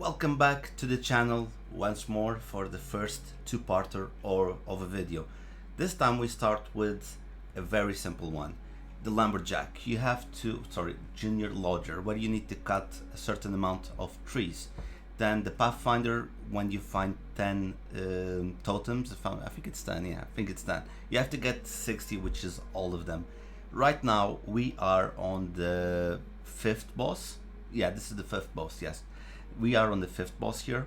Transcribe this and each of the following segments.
Welcome back to the channel once more for the first two-parter or of a video. This time we start with a very simple one. The lumberjack. You have to, junior lodger, where you need to cut a certain amount of trees. Then the pathfinder, when you find 10 totems, I think it's 10, yeah, I think it's 10. You have to get 60, which is all of them. Right now we are on the fifth boss. Yeah, this is the fifth boss, yes. We are on the fifth boss here.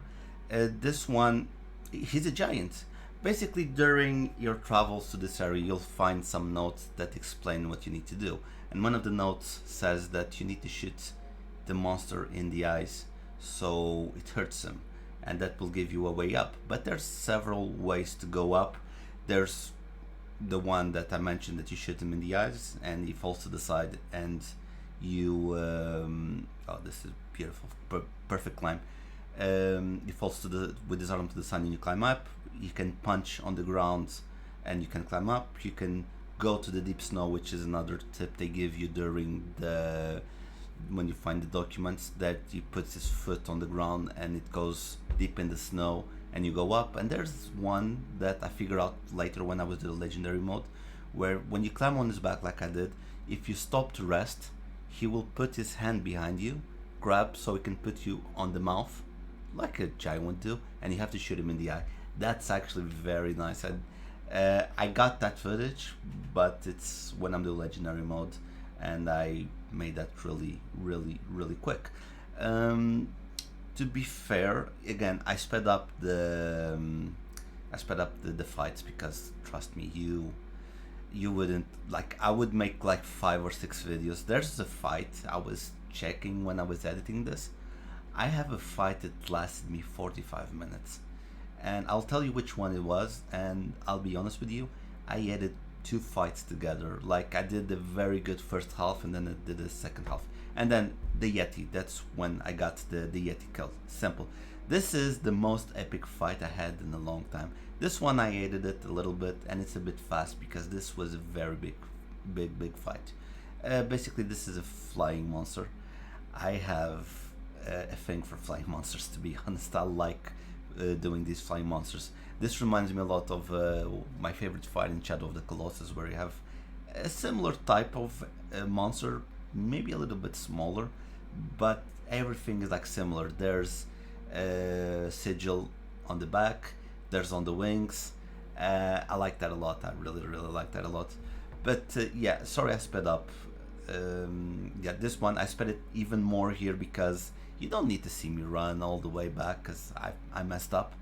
This one, he's a giant. Basically, during your travels to this area, you'll find some notes that explain what you need to do. And one of the notes says that you need to shoot the monster in the eyes so it hurts him, and that will give you a way up. But there's several ways to go up. There's the one that I mentioned, that you shoot him in the eyes and he falls to the side, and you oh, this is beautiful, perfect climb. He falls to the with his arm to the sun, and you climb up. You can punch on the ground and you can climb up. You can go to the deep snow, which is another tip they give you during the when you find the documents, that he puts his foot on the ground and it goes deep in the snow and you go up. And there's one that I figured out later when I was in the legendary mode, where when you climb on his back like I did, if you stop to rest, he will put his hand behind you, grab, so he can put you on the mouth like a giant would do, and you have to shoot him in the eye. That's actually very nice. I got that footage, but it's when I'm doing legendary mode, and I made that really quick. To be fair, again, I sped up the fights, because trust me, you wouldn't, like, I would make like 5 or 6 videos. There's a fight I was checking when I was editing this. I have a fight that lasted me 45 minutes, and I'll tell you which one it was, and I'll be honest with you, I edited 2 fights together. Like, I did the very good first half, and then I did the second half, and then the Yeti. That's when I got the Yeti kill. Simple. This is the most epic fight I had in a long time. This one I edited it a little bit, and it's a bit fast because this was a very big fight. Basically, this is a flying monster. I have a thing for flying monsters, to be honest. I like doing these flying monsters. This reminds me a lot of my favorite fight in Shadow of the Colossus, where you have a similar type of monster, maybe a little bit smaller, but everything is like similar. There's a sigil on the back, there's on the wings. I like that a lot. I really like that a lot. But yeah, sorry I sped up. Yeah, this one I sped it even more here because you don't need to see me run all the way back, because I messed up.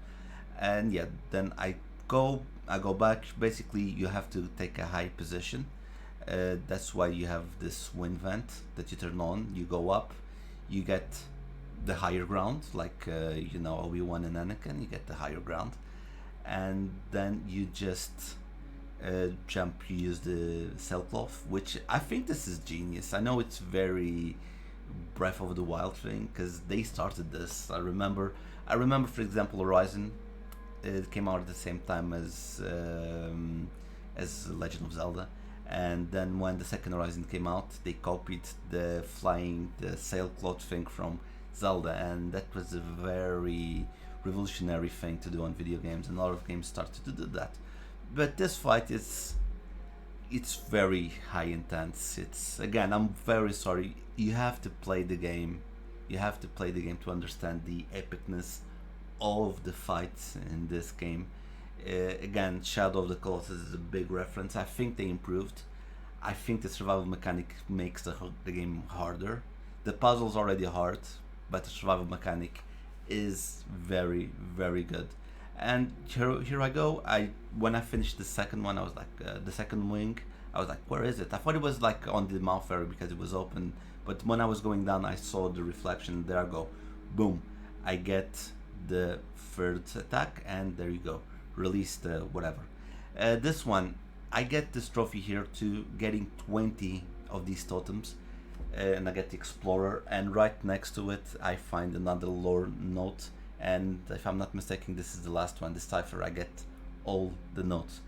And yeah, then I go back. Basically, you have to take a high position. That's why you have this wind vent that you turn on. You go up, you get the higher ground, like you know, Obi-Wan and Anakin. You get the higher ground, and then you just jump. You use the sailcloth, which I think this is genius. I know it's very Breath of the Wild thing, because they started this. I remember, for example, Horizon. It came out at the same time as Legend of Zelda, and then when the second Horizon came out, they copied the sailcloth thing from Zelda, and that was a very revolutionary thing to do on video games, and a lot of games started to do that. But this fight it's very high intense. It's, again, I'm very sorry, you have to play the game. You have to play the game to understand the epicness of the fights in this game. Again, Shadow of the Colossus is a big reference. I think they improved. I think the survival mechanic makes the game harder. The puzzle's already hard, but the survival mechanic is very good. And here I go. When I finished the second one, I was like, the second wing, I was like, where is it? I thought it was like on the mouth area because it was open, but when I was going down, I saw the reflection. There I go, boom, I get the third attack, and there you go, release the whatever. This one, I get this trophy here to getting 20 of these totems, and I get the Explorer, and right next to it I find another lore note, and if I'm not mistaken, this is the last one, the cipher. I get all the notes,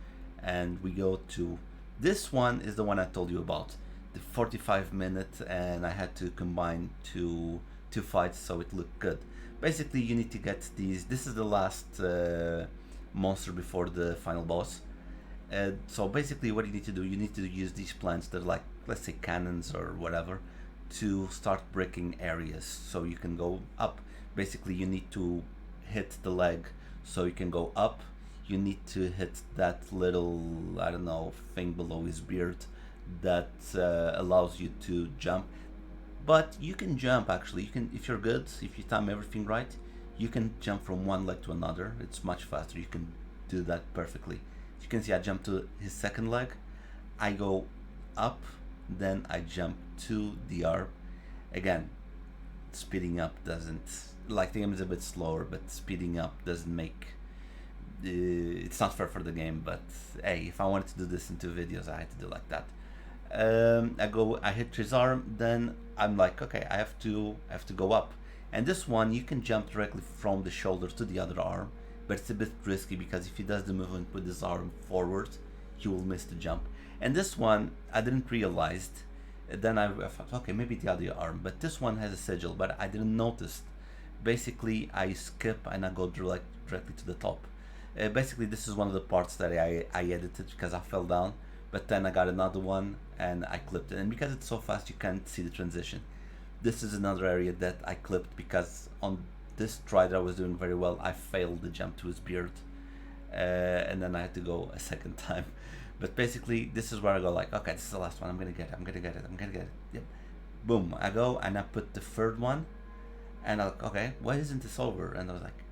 and we go to this one. Is the one I told you about, the 45 minute, and I had to combine two fights so it looked good. Basically, you need to get these. This is the last monster before the final boss. So basically, what you need to do, you need to use these plants that are like, let's say, cannons or whatever, to start breaking areas so you can go up. Basically, you need to hit the leg so you can go up. You need to hit that little, I don't know, thing below his beard that allows you to jump. But you can jump actually. You can, if you're good, if you time everything right, you can jump from one leg to another. It's much faster. You can do that perfectly. You can see I jump to his second leg, I go up, then I jump to the arm. Again, speeding up doesn't, like, the game is a bit slower, but speeding up doesn't make it's not fair for the game. But hey, if I wanted to do this in 2 videos, I had to do like that. I hit his arm, then I'm like, okay, I have to go up. And this one, you can jump directly from the shoulder to the other arm, but it's a bit risky because if he does the movement with his arm forward, he will miss the jump. And this one, I didn't realize. Then I thought, okay, maybe the other arm, but this one has a sigil, but I didn't notice. Basically, I skip and I go directly to the top. Basically, this is one of the parts that I edited because I fell down, but then I got another one and I clipped it. And because it's so fast, you can't see the transition. This is another area that I clipped because on this try that I was doing very well, I failed the jump to his beard, and then I had to go a second time. But basically, this is where I go like, okay, this is the last one. I'm gonna get it. Yep. Boom. I go and I put the third one, and I'm like, okay, why isn't this over? And I was like,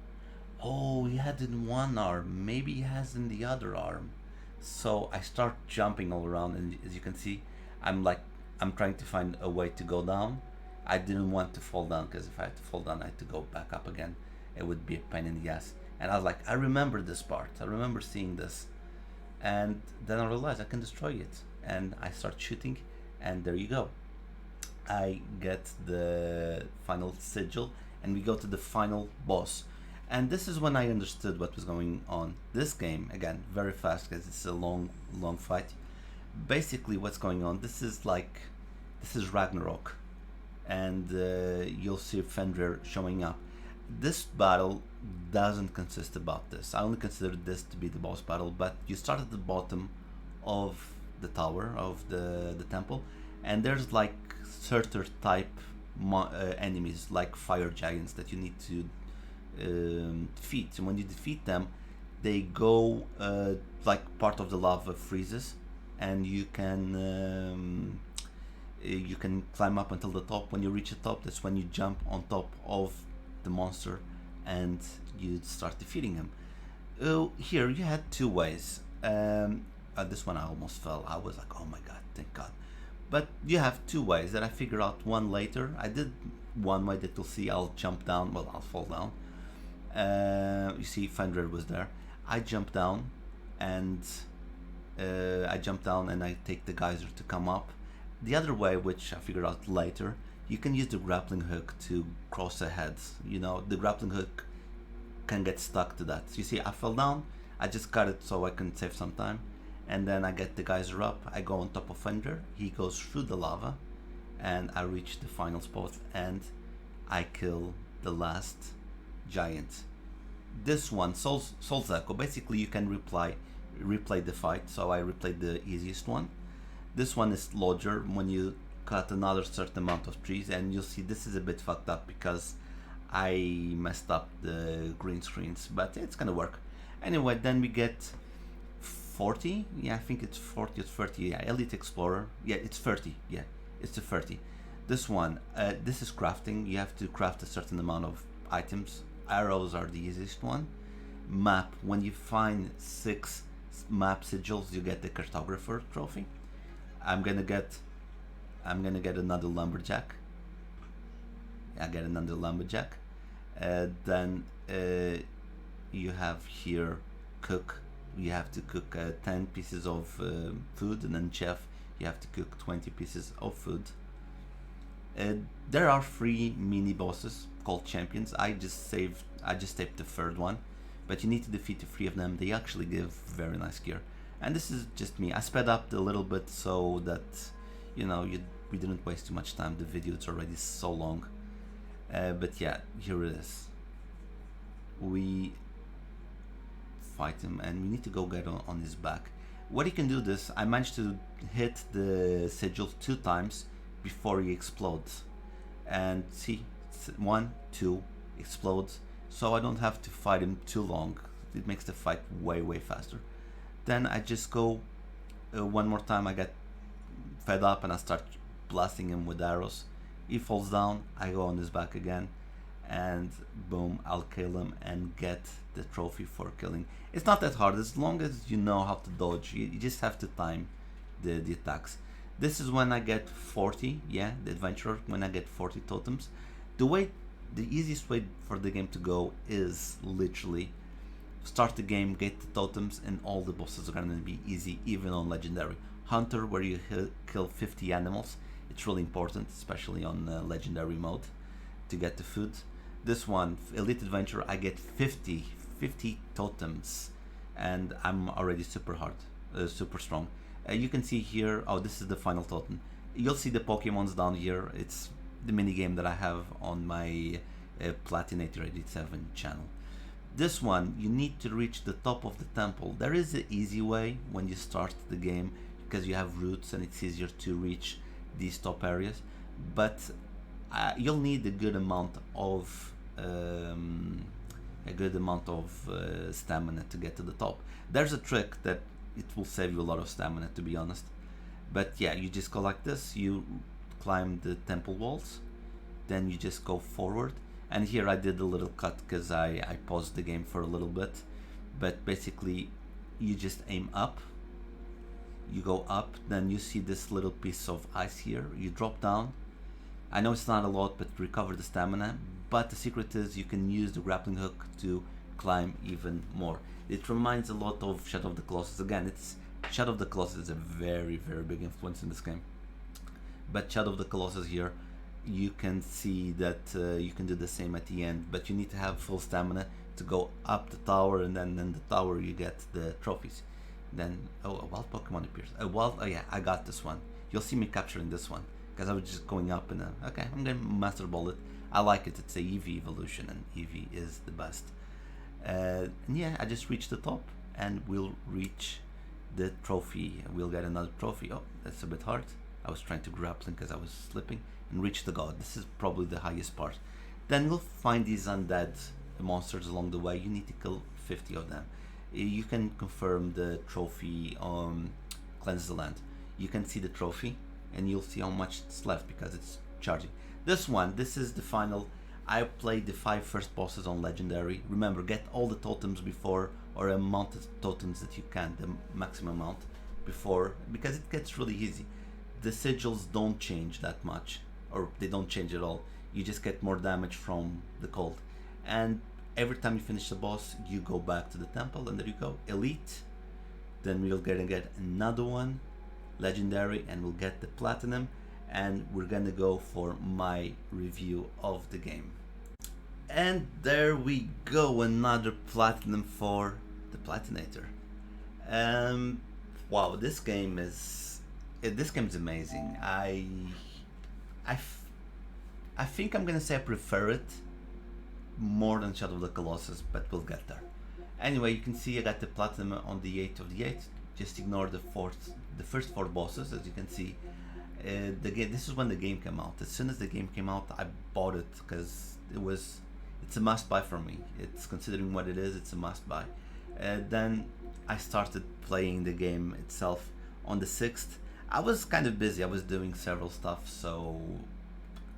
oh, he had it in one arm. Maybe he has in the other arm. So I start jumping all around, and as you can see, I'm trying to find a way to go down. I didn't want to fall down because if I had to fall down, I had to go back up again. It would be a pain in the ass. And I was like, I remember this part. I remember seeing this. And then I realized I can destroy it. And I start shooting, and there you go. I get the final sigil, and we go to the final boss. And this is when I understood what was going on. This game, again, very fast because it's a long fight. Basically, what's going on, this is Ragnarok. And you'll see Fenrir showing up. This battle doesn't consist about this. I only consider this to be the boss battle, but you start at the bottom of the tower of the temple, and there's like certain type enemies like fire giants that you need to defeat. And when you defeat them, they go like part of the lava freezes, and you can climb up until the top. When you reach the top, that's when you jump on top of the monster and you start defeating him. Here you had 2 ways. This one I almost fell. I was like, oh my god, thank god. But you have 2 ways that I figured out one later. I did one way that you'll see. I'll jump down, well, I'll fall down. You see Fenrir was there. I jump down and I take the geyser to come up. The other way, which I figured out later, you can use the grappling hook to cross ahead. You know, the grappling hook can get stuck to that. So you see, I fell down, I just cut it so I can save some time, and then I get the geyser up, I go on top of Fenrir, he goes through the lava, and I reach the final spot, and I kill the last giant. This one, Soul's Echo, basically you can replay the fight, so I replayed the easiest one. This one is larger when you cut another certain amount of trees, and you'll see this is a bit fucked up because I messed up the green screens, but it's gonna work. Anyway, then we get 40, yeah, I think it's 40 or 30, yeah, Elite Explorer, yeah, it's 30, yeah, it's the 30. This one, this is crafting. You have to craft a certain amount of items. Arrows are the easiest one. Map, when you find 6 map sigils, you get the cartographer trophy. I'm gonna get another lumberjack. I get another lumberjack. Then you have here cook. You have to cook 10 pieces of food, and then chef, you have to cook 20 pieces of food. There are 3 mini bosses called champions. I just taped the 3rd one, but you need to defeat the 3 of them. They actually give very nice gear. And this is just me. I sped up a little bit so that, you know, we didn't waste too much time. The video is already so long. But yeah, here it is. we fight him, and we need to go get on his back. What he can do this, I managed to hit the sigil 2 times before he explodes. And see, 1, 2, explodes. So I don't have to fight him too long. It makes the fight way faster. Then I just go one more time. I get fed up and I start blasting him with arrows. He falls down, I go on his back again, and boom, I'll kill him and get the trophy for killing. It's not that hard as long as you know how to dodge. You just have to time the attacks. This is when I get 40, yeah, the adventurer, when I get 40 totems. The easiest way for the game to go is literally start the game, get the totems, and all the bosses are gonna be easy, even on legendary. Hunter, where you kill 50 animals, it's really important, especially on legendary mode, to get the food. This one, Elite Adventure, I get 50 totems, and I'm already super strong. You can see here, oh, this is the final totem. You'll see the Pokemons down here. It's the mini game that I have on my Platinator 87 channel. This one, you need to reach the top of the temple. There is an easy way when you start the game, because you have routes and it's easier to reach these top areas, but you'll need a good amount of stamina to get to the top. There's a trick that it will save you a lot of stamina, to be honest. But yeah, you just go like this, you climb the temple walls, then you just go forward. And here I did a little cut because I paused the game for a little bit. But basically, you just aim up, you go up, then you see this little piece of ice here, you drop down. I know it's not a lot, but recover the stamina. But the secret is you can use the grappling hook to climb even more. It reminds a lot of Shadow of the Colossus. Again, Shadow of the Colossus is a very big influence in this game. But Shadow of the Colossus here, you can see that you can do the same at the end, but you need to have full stamina to go up the tower, and then in the tower you get the trophies. Then, oh, a wild Pokemon appears. Oh yeah, I got this one. You'll see me capturing this one, because I was just going up and okay, I'm gonna Master Ball it. I like it, it's a Eevee evolution, and Eevee is the best. And yeah, I just reached the top, and we'll reach the trophy. We'll get another trophy. Oh, that's a bit hard. I was trying to grappling because I was slipping, and reach the god. This is probably the highest part. Then you'll find these undead monsters along the way. You need to kill 50 of them. You can confirm the trophy on Cleanse the Land. You can see the trophy, and you'll see how much it's left because it's charging. This is the final. I played the 5 first bosses on legendary. Remember, get all the totems before, or amount of totems that you can, the maximum amount before, because it gets really easy. The sigils don't change that much, or they don't change at all. You just get more damage from the cold. And every time you finish the boss, you go back to the temple, and there you go, Elite. Then we'll get another one, Legendary, and we'll get the Platinum, and we're gonna go for my review of the game. And there we go, another Platinum for the Platinator. Wow, this game is amazing. I think I'm gonna say I prefer it more than Shadow of the Colossus, but we'll get there. Anyway, you can see I got the Platinum on the 8th of the 8th. Just ignore the first 4 bosses, as you can see. This is when the game came out. As soon as the game came out, I bought it because it's a must buy for me. It's considering what it is, it's a must buy. Then I started playing the game itself on the 6th. I was kind of busy. I was doing several stuff, so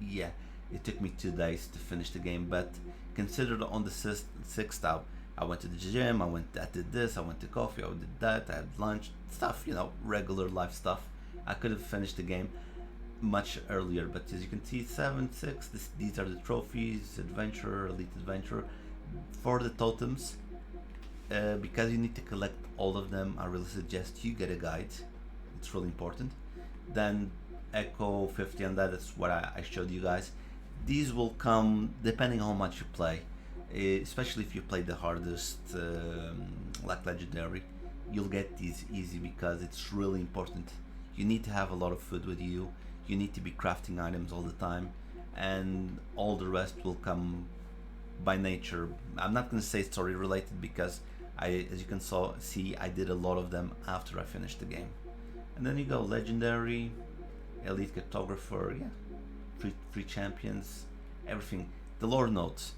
yeah, it took me 2 days to finish the game. But considered on the 6th, I went to the gym. I did this. I went to coffee. I did that. I had lunch stuff. Regular life stuff. I could have finished the game much earlier, but as you can see, 7, 6. These are the trophies: Adventurer, Elite Adventurer. For the totems, because you need to collect all of them, I really suggest you get a guide. It's really important. Then Echo 50, and that's what I showed you guys. These will come depending on how much you play, especially if you play the hardest, like Legendary. You'll get these easy because it's really important. You need to have a lot of food with you. You need to be crafting items all the time, and all the rest will come by nature. I'm not going to say story related because as you can see, I did a lot of them after I finished the game. And then you go legendary, elite cartographer, yeah, three champions, everything. The lore notes.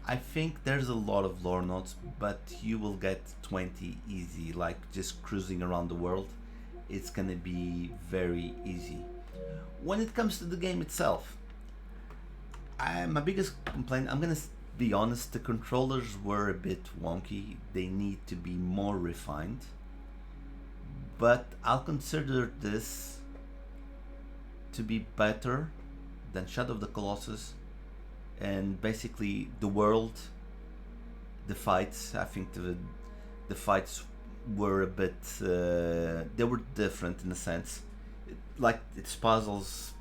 I think there's a lot of lore notes, but you will get 20 easy, like just cruising around the world. It's gonna be very easy. When it comes to the game itself, my biggest complaint, I'm gonna be honest, the controllers were a bit wonky. They need to be more refined. But I'll consider this to be better than Shadow of the Colossus, and basically the world, the fights. I think the fights were a bit they were different in a sense, like it's puzzles,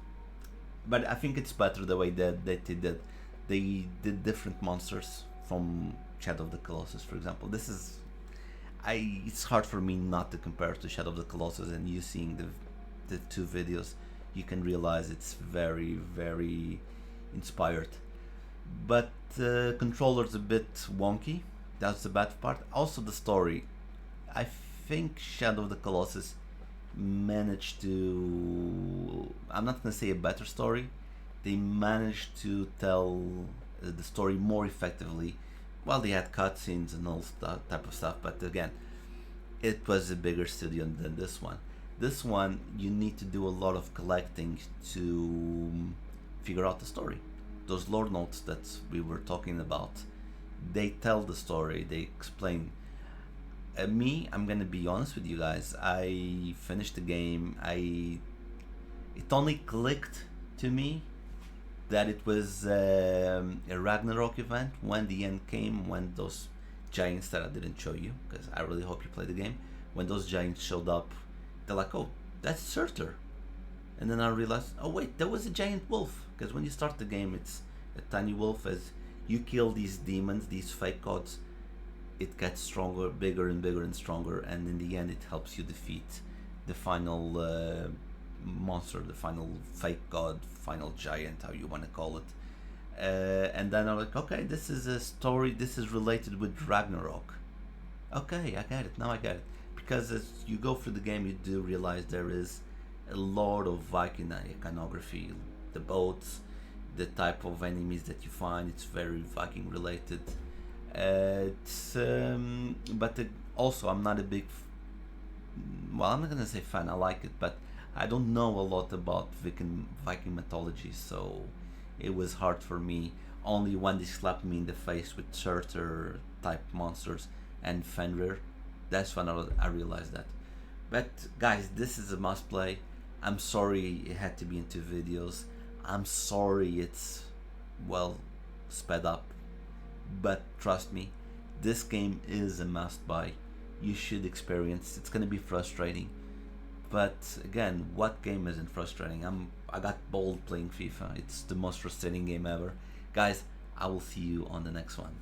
but I think it's better the way that they did. They did different monsters from Shadow of the Colossus, for example. It's hard for me not to compare to Shadow of the Colossus, and you seeing the two videos, you can realize it's very, very inspired. But the controller's a bit wonky. That's the bad part. Also the story. I think Shadow of the Colossus managed to, I'm not gonna say a better story. They managed to tell the story more effectively. Well, they had cutscenes and all that type of stuff, but again, it was a bigger studio than this one. This one, you need to do a lot of collecting to figure out the story. Those lore notes that we were talking about, they tell the story, they explain. Me, I'm gonna be honest with you guys, I finished the game, it only clicked to me that it was a Ragnarok event when the end came, when those giants that I didn't show you, because I really hope you play the game, when those giants showed up, they're like, oh, that's Surtur. And then I realized, oh wait, there was a giant wolf, because when you start the game, it's a tiny wolf. As you kill these demons, these fake gods, it gets stronger, bigger and bigger and stronger, and in the end it helps you defeat the final monster, the final fake god, final giant, how you want to call it. And then I'm like, okay, this is a story, this is related with Ragnarok. Okay, I get it, now I get it. Because as you go through the game, you do realize there is a lot of Viking iconography. The boats, the type of enemies that you find, it's very Viking related. Also, I'm not a big, well, I'm not gonna say fan, I like it, but I don't know a lot about Viking mythology, so it was hard for me. Only when they slapped me in the face with Surtur type monsters and Fenrir, that's when I realized that. But guys, this is a must play. I'm sorry it had to be in 2 videos. I'm sorry it's, well, sped up. But trust me, this game is a must buy. You should experience. It's gonna be frustrating. But again, what game isn't frustrating? I got bold playing FIFA. It's the most frustrating game ever. Guys, I will see you on the next one.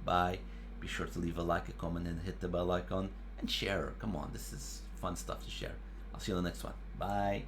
Bye. Be sure to leave a like, a comment, and hit the bell icon and share. Come on, this is fun stuff to share. I'll see you on the next one. Bye.